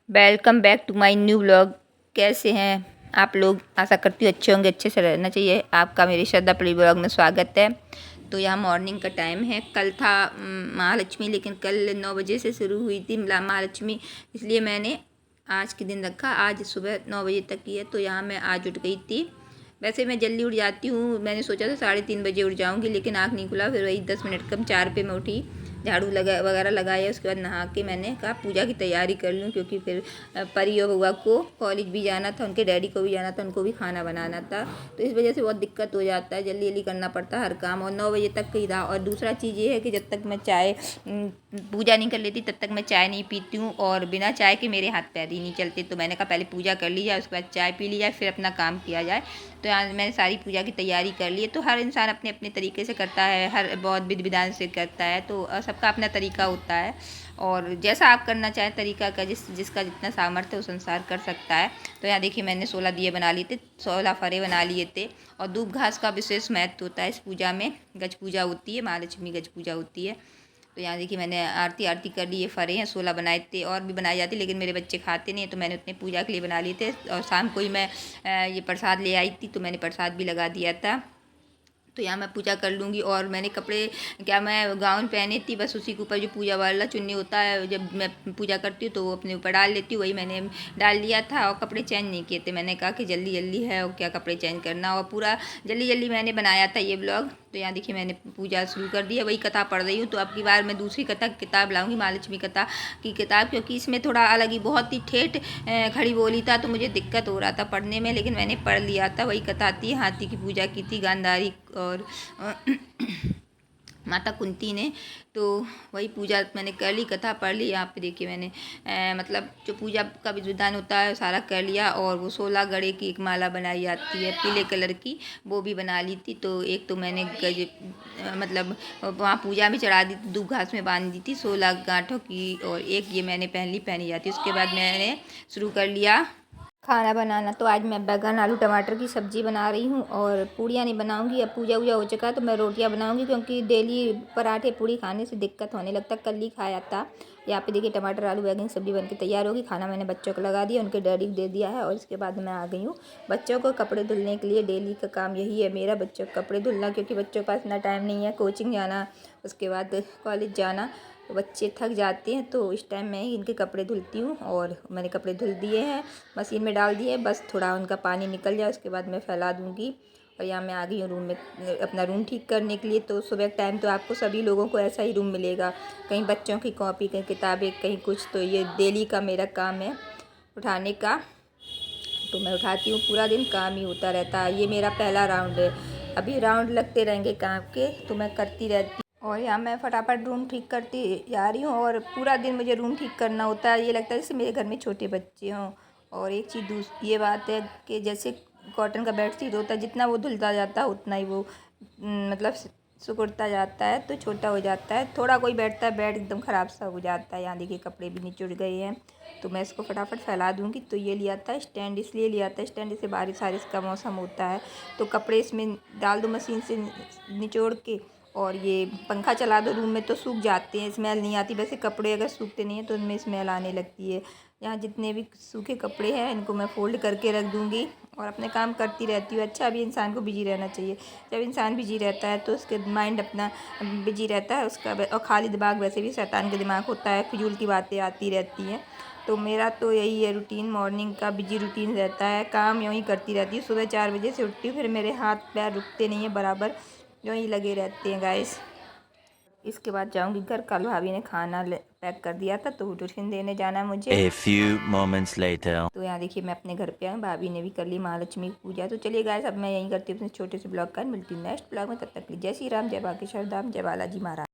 Welcome back to my new blog. कैसे हैं आप लोग? आशा करती हूँ अच्छे होंगे, अच्छे से रहना चाहिए। आपका मेरी श्रद्धा प्रिय ब्लॉग में स्वागत है। तो यहाँ मॉर्निंग का टाइम है। कल था महालक्ष्मी, लेकिन कल 9 बजे से शुरू हुई थी महालक्ष्मी, इसलिए मैंने आज के दिन रखा। आज सुबह 9 बजे तक की है, तो यहाँ मैं आज उठ गई थी। वैसे मैं जल्दी उठ जाती हूँ, मैंने सोचा था 3:30 बजे उठ जाऊँगी, लेकिन आँख नहीं खुला। फिर वही 10 मिनट कम 4 पे मैं उठी, झाड़ू वगैरह लगाया। उसके बाद नहा के मैंने कहा पूजा की तैयारी कर लूँ, क्योंकि फिर परी और बुआ को कॉलेज भी जाना था, उनके डैडी को भी जाना था, उनको भी खाना बनाना था। तो इस वजह से बहुत दिक्कत हो जाता है, जल्दी जल्दी करना पड़ता है हर काम। और 9 बजे तक ही था। और दूसरा चीज़ ये है कि जब तक मैं चाय पूजा नहीं कर लेती तब तक मैं चाय नहीं पीती हूँ, और बिना चाय के मेरे हाथ पैर ही नहीं चलते। तो मैंने कहा पहले पूजा कर ली जाए, उसके बाद चाय पी ली जाए, फिर अपना काम किया जाए। तो यहाँ मैंने सारी पूजा की तैयारी कर ली है। तो हर इंसान अपने अपने तरीके से करता है, हर बहुत विधि विधान से करता है, तो सबका अपना तरीका होता है। और जैसा आप करना चाहें तरीका का, जिसका जितना सामर्थ्य है उस अनुसार कर सकता है। तो यहाँ देखिए मैंने 16 दिए बना लिए थे, 16 फरे बना लिए थे। और धूप घास का विशेष महत्व होता है इस पूजा में। गज पूजा होती है, महालक्ष्मी गज पूजा होती है। तो यहाँ देखिए मैंने आरती कर ली। ये फरे हैं, 16 बनाए थे, और भी बनाए जाते, लेकिन मेरे बच्चे खाते नहीं है, तो मैंने उतने पूजा के लिए बना लिए थे। और शाम को ही मैं ये प्रसाद ले आई थी, तो मैंने प्रसाद भी लगा दिया था। तो यहाँ मैं पूजा कर लूँगी। और मैंने कपड़े क्या, मैं गाउन पहनी थी, बस उसी के ऊपर जो पूजा वाला चुन्नी होता है, जब मैं पूजा करती हूँ तो वो अपने ऊपर डाल लेती हूँ, वही मैंने डाल लिया था। और कपड़े चेंज नहीं किए थे, मैंने कहा कि जल्दी जल्दी है और क्या कपड़े चेंज करना। और पूरा जल्दी जल्दी मैंने बनाया था ये ब्लॉग। तो यहाँ देखिए मैंने पूजा शुरू कर दी है, वही कथा पढ़ रही हूँ। तो अब की बार मैं दूसरी कथा की किताब लाऊंगी, महालक्ष्मी कथा की किताब, क्योंकि इसमें थोड़ा अलग ही, बहुत ही ठेठ खड़ी बोली था, तो मुझे दिक्कत हो रहा था पढ़ने में, लेकिन मैंने पढ़ लिया था। वही कथा थी, हाथी की पूजा की थी गांधारी और माता कुंती ने। तो वही पूजा मैंने कर ली, कथा पढ़ ली। यहाँ पे देखिए मैंने मतलब जो पूजा का विधान होता है सारा कर लिया। और वो 16 गड़े की एक माला बनाई जाती है पीले कलर की, वो भी बना ली थी। तो एक तो मैंने मतलब वहाँ पूजा में चढ़ा दी थी, दूब घास में बांध दी थी 16 गांठों की, और एक ये मैंने पहनी जाती है। उसके बाद मैंने शुरू कर लिया खाना बनाना। तो आज मैं बैगन आलू टमाटर की सब्ज़ी बना रही हूँ, और पूड़ियाँ नहीं बनाऊँगी। अब पूजा वूजा हो चुका है, तो मैं रोटियाँ बनाऊँगी, क्योंकि डेली पराठे पूड़ी खाने से दिक्कत होने लगता। कल ही खाया था। यहाँ पे देखिए टमाटर आलू बैगन की सब्ज़ी बनके तैयार होगी। खाना मैंने बच्चों को लगा दिया, उनके डैडी को दे दिया है। और इसके बाद मैं आ गई हूँ बच्चों को कपड़े धुलने के लिए। डेली का काम यही है मेरा, बच्चों को कपड़े धुलना, क्योंकि बच्चों के पास इतना टाइम नहीं है, कोचिंग जाना, उसके बाद कॉलेज जाना, तो बच्चे थक जाते हैं। तो इस टाइम मैं इनके कपड़े धुलती हूँ। और मैंने कपड़े धुल दिए हैं, मशीन में डाल दिए, बस थोड़ा उनका पानी निकल जाए, उसके बाद मैं फैला दूँगी। और यहाँ मैं आ गई हूँ रूम में, अपना रूम ठीक करने के लिए। तो सुबह टाइम तो आपको सभी लोगों को ऐसा ही रूम मिलेगा, कहीं बच्चों की कॉपी, कहीं किताबें, कहीं कुछ। तो ये डेली का मेरा काम है उठाने का। तो मैं उठाती हूँ, पूरा दिन काम ही होता रहता है। ये मेरा पहला राउंड है, अभी राउंड लगते रहेंगे काम के, तो मैं करती रहती हूँ। और यहाँ मैं फटाफट रूम ठीक करती जा रही हूँ। और पूरा दिन मुझे रूम ठीक करना होता है, ये लगता है जैसे मेरे घर में छोटे बच्चे हों। और एक चीज़ ये बात है कि जैसे कॉटन का बेडशीट होता है, जितना वो धुलता जाता है उतना ही वो मतलब सिकुड़ता जाता है, तो छोटा हो जाता है। थोड़ा कोई बैठता है, बेड एकदम ख़राब सा हो जाता है। यहाँ देखिए कपड़े भी निचुड़ गए हैं, तो मैं इसको फटाफट फैला दूँगी। तो ये लिया था स्टैंड, इसलिए लिया था स्टैंड, जैसे बारिश वारिश का मौसम होता है तो कपड़े इसमें डाल दो मशीन से निचोड़ के, और ये पंखा चला दो रूम में, तो सूख जाते हैं, स्मेल नहीं आती। वैसे कपड़े अगर सूखते नहीं हैं तो उनमें स्मेल आने लगती है। यहाँ जितने भी सूखे कपड़े हैं इनको मैं फ़ोल्ड करके रख दूँगी, और अपने काम करती रहती हूँ। अच्छा, अभी इंसान को बिजी रहना चाहिए। जब इंसान बिजी रहता है तो उसके माइंड अपना बिजी रहता है उसका, और खाली दिमाग वैसे भी शैतान का दिमाग होता है, फिजूल की बातें आती रहती हैं। तो मेरा तो यही है रूटीन, मॉर्निंग का बिजी रूटीन रहता है। काम यूँ ही करती रहती हूँ। सुबह 4 बजे से उठती हूँ, फिर मेरे हाथ पैर रुकते नहीं हैं, बराबर यूँ ही लगे रहते हैं गाइस। इसके बाद जाऊंगी घर। कल भाभी ने खाना पैक कर दिया था, तो वो ट्यूशन देने जाना है मुझे। A few moments later. तो यहाँ देखिए मैं अपने घर पे आई, भाभी ने भी कर ली महालक्ष्मी की पूजा। तो चलिए गाइस, अब मैं यहीं करती हूँ अपने छोटे से ब्लॉग का। मिलती हूँ नेक्स्ट ब्लॉग में, तब तक के लिए जय श्री राम, जय बागेश्वर धाम, जय बालाजी महाराज।